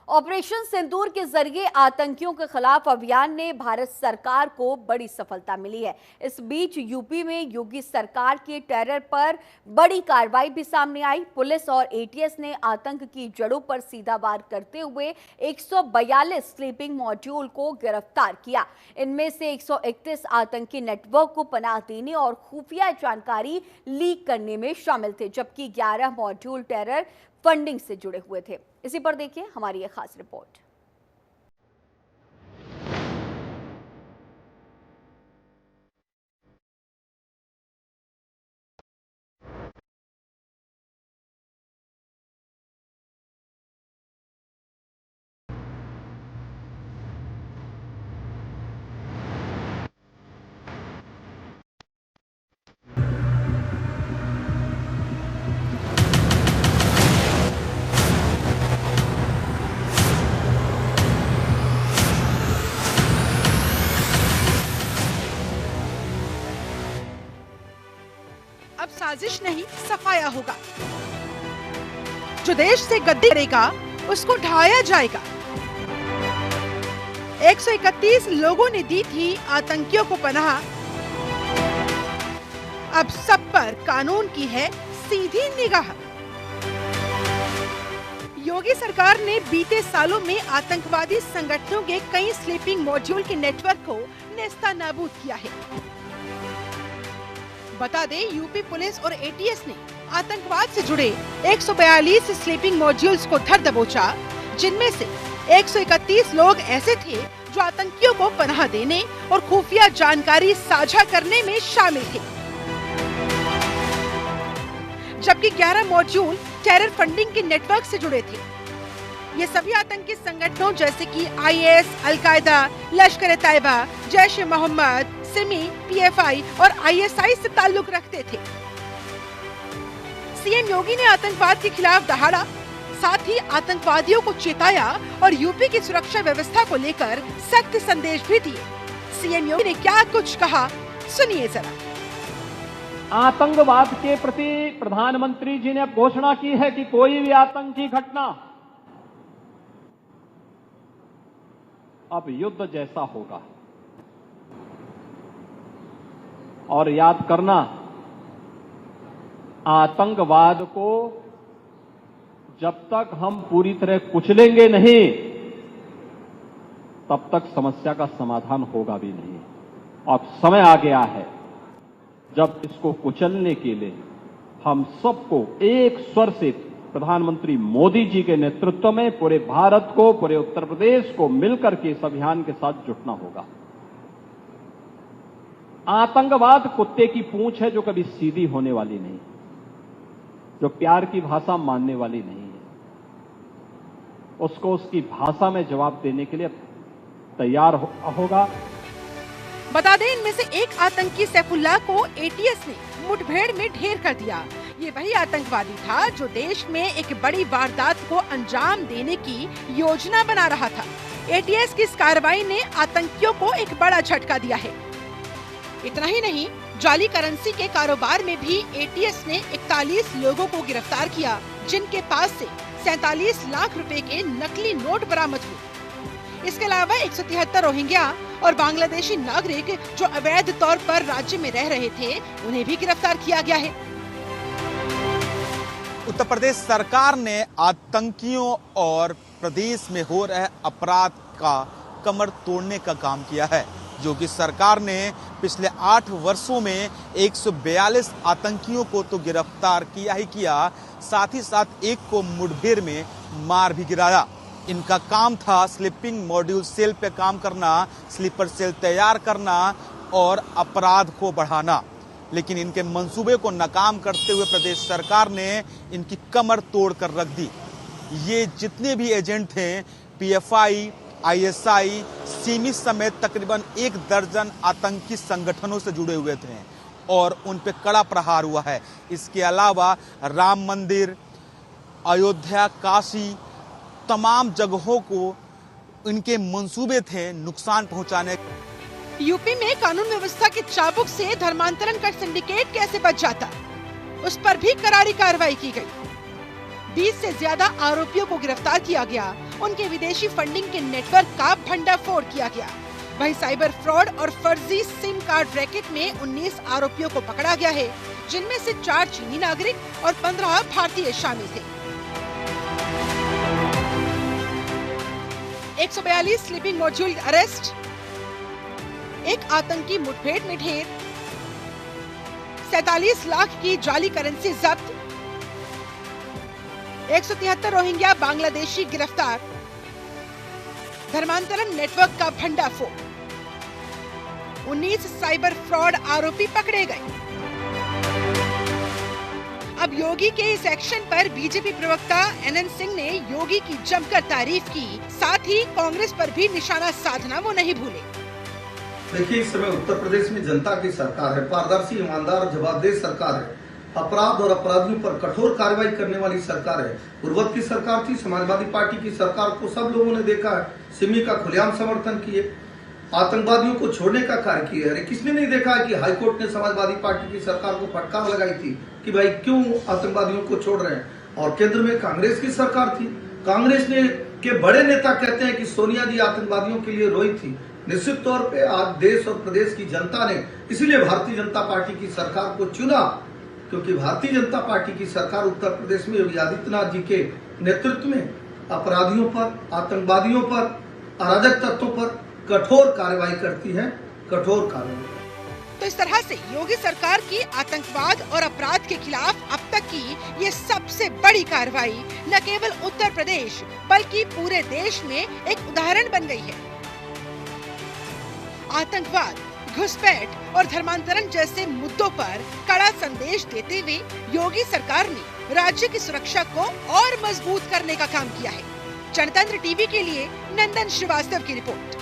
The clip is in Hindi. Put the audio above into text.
ऑपरेशन सिंदूर के जरिए आतंकियों के खिलाफ अभियान ने भारत सरकार को बड़ी सफलता मिली है। इस बीच यूपी में योगी सरकार के टेरर पर बड़ी कार्रवाई भी सामने आई। पुलिस और एटीएस ने आतंक की जड़ों पर सीधा वार करते हुए 142 स्लीपिंग मॉड्यूल को गिरफ्तार किया। इनमें से 131 आतंकी नेटवर्क को पनाह देने और खुफिया जानकारी लीक करने में शामिल थे, जबकि 11 मॉड्यूल टेरर फंडिंग से जुड़े हुए थे। इसी पर देखिए हमारी एक खास रिपोर्ट। अब साजिश नहीं, सफाया होगा। जो देश से गद्दी करेगा उसको ढाया जाएगा। 131 लोगों ने दी थी आतंकियों को पनाह। अब सब पर कानून की है सीधी निगाह। योगी सरकार ने बीते सालों में आतंकवादी संगठनों के कई स्लीपिंग मॉड्यूल के नेटवर्क को नेस्तनाबूद किया है। बता दें, यूपी पुलिस और एटीएस ने आतंकवाद से जुड़े 142 स्लीपिंग मॉड्यूल्स को धर दबोचा, जिनमें से 131 लोग ऐसे थे जो आतंकियों को पनाह देने और खुफिया जानकारी साझा करने में शामिल थे, जबकि 11 मॉड्यूल टेरर फंडिंग के नेटवर्क से जुड़े थे। ये सभी आतंकी संगठनों जैसे कि IS, al Qaeda, Lashkar-e-Taiba, Jaish-e-Mohammed, Simi, PFI और आईएसआई से ताल्लुक रखते थे। सीएम योगी ने आतंकवाद के खिलाफ दहाड़ा, साथ ही आतंकवादियों को चेताया और यूपी की सुरक्षा व्यवस्था को लेकर सख्त संदेश भी दिए। सीएम योगी ने क्या कुछ कहा, सुनिए जरा। आतंकवाद के प्रति प्रधानमंत्री जी ने घोषणा की है कि कोई भी आतंकी घटना अब युद्ध जैसा होगा। और याद करना, आतंकवाद को जब तक हम पूरी तरह कुचलेंगे नहीं, तब तक समस्या का समाधान होगा भी नहीं। अब समय आ गया है जब इसको कुचलने के लिए हम सबको एक स्वर से प्रधानमंत्री मोदी जी के नेतृत्व में पूरे भारत को, पूरे उत्तर प्रदेश को मिलकर के इस अभियान के साथ जुटना होगा। आतंकवाद कुत्ते की पूंछ है जो कभी सीधी होने वाली नहीं, जो प्यार की भाषा मानने वाली नहीं है। उसको उसकी भाषा में जवाब देने के लिए तैयार होगा। बता दें, इनमें से एक आतंकी सैफुल्लाह को एटीएस ने मुठभेड़ में ढेर कर दिया। ये वही आतंकवादी था जो देश में एक बड़ी वारदात को अंजाम देने की योजना बना रहा था। एटीएस की इस कार्रवाई ने आतंकियों को एक बड़ा झटका दिया है। इतना ही नहीं, जाली करेंसी के कारोबार में भी एटीएस ने 41 लोगों को गिरफ्तार किया, जिनके पास से 47 लाख रुपए के नकली नोट बरामद हुए। इसके अलावा 173 रोहिंग्या और बांग्लादेशी नागरिक जो अवैध तौर पर राज्य में रह रहे थे, उन्हें भी गिरफ्तार किया गया है। उत्तर प्रदेश सरकार ने आतंकियों और प्रदेश में हो रहे अपराध का कमर तोड़ने का काम किया है। योगी सरकार ने पिछले 8 वर्षों में 142 आतंकियों को तो गिरफ्तार किया ही किया, साथ ही साथ एक को मुठभेड़ में मार भी गिराया। इनका काम था स्लीपिंग मॉड्यूल सेल पे काम करना, स्लीपर सेल तैयार करना और अपराध को बढ़ाना। लेकिन इनके मंसूबे को नाकाम करते हुए प्रदेश सरकार ने इनकी कमर तोड़ कर रख दी। ये जितने भी एजेंट थे, पीएफआई, आईएसआई, सिमी समेत तकरीबन 1 दर्जन आतंकी संगठनों से जुड़े हुए थे और उन पे कड़ा प्रहार हुआ है। इसके अलावा राम मंदिर, अयोध्या, काशी, तमाम जगहों को इनके मंसूबे थे नुकसान पहुंचाने। यूपी में कानून व्यवस्था के चाबुक से धर्मांतरण का सिंडिकेट कैसे बच जाता, उस पर भी करारी कार्रवाई की गई। 20 से ज्यादा आरोपियों को गिरफ्तार किया गया। उनके विदेशी फंडिंग के नेटवर्क का भंडाफोड़ किया गया। वहीं साइबर फ्रॉड और फर्जी सिम कार्ड रैकेट में 19 आरोपियों को पकड़ा गया है, जिनमें से 4 चीनी नागरिक और 15 भारतीय शामिल थे। 142 स्लीपिंग मॉड्यूल अरेस्ट, एक आतंकी मुठभेड़ में ढेर, 47 लाख की जाली करेंसी जब्त, 173 रोहिंग्या बांग्लादेशी गिरफ्तार, धर्मांतरण नेटवर्क का भंडाफोड़, 19 साइबर फ्रॉड आरोपी पकड़े गए। अब योगी के इस एक्शन पर बीजेपी प्रवक्ता NN सिंह ने योगी की जमकर तारीफ की, साथ ही कांग्रेस पर भी निशाना साधना वो नहीं भूले। देखिए, इस समय उत्तर प्रदेश में जनता की सरकार है, पारदर्शी, ईमानदार और जवाबदेह सरकार है, अपराध और अपराधियों पर कठोर कार्रवाई करने वाली सरकार है। पूर्वत की सरकार थी, समाजवादी पार्टी की सरकार को सब लोगों ने देखा है, सिमी का खुलेआम समर्थन किए, आतंकवादियों को छोड़ने का कार्य किया। अरे किसने नहीं देखा है कि हाईकोर्ट ने समाजवादी पार्टी की सरकार को फटकार लगाई थी कि भाई क्यों आतंकवादियों को छोड़ रहे हैं। और केंद्र में कांग्रेस की सरकार थी, कांग्रेस ने के बड़े नेता कहते हैं कि सोनिया जी आतंकवादियों के लिए रोई थी। निश्चित तौर पे आज देश और प्रदेश की जनता ने इसीलिए भारतीय जनता पार्टी की सरकार को चुना, क्योंकि भारतीय जनता पार्टी की सरकार उत्तर प्रदेश में योगी आदित्यनाथ जी के नेतृत्व में अपराधियों पर, आतंकवादियों पर, अराजक तत्वों पर कठोर कार्रवाई करती है, कठोर कार्रवाई। तो इस तरह से योगी सरकार की आतंकवाद और अपराध के खिलाफ अब तक की ये सबसे बड़ी कार्रवाई न केवल उत्तर प्रदेश बल्कि पूरे देश में एक उदाहरण बन गई है। आतंकवाद, घुसपैठ और धर्मांतरण जैसे मुद्दों पर कड़ा संदेश देते हुए योगी सरकार ने राज्य की सुरक्षा को और मजबूत करने का काम किया है। जनतंत्र टीवी के लिए नंदन श्रीवास्तव की रिपोर्ट।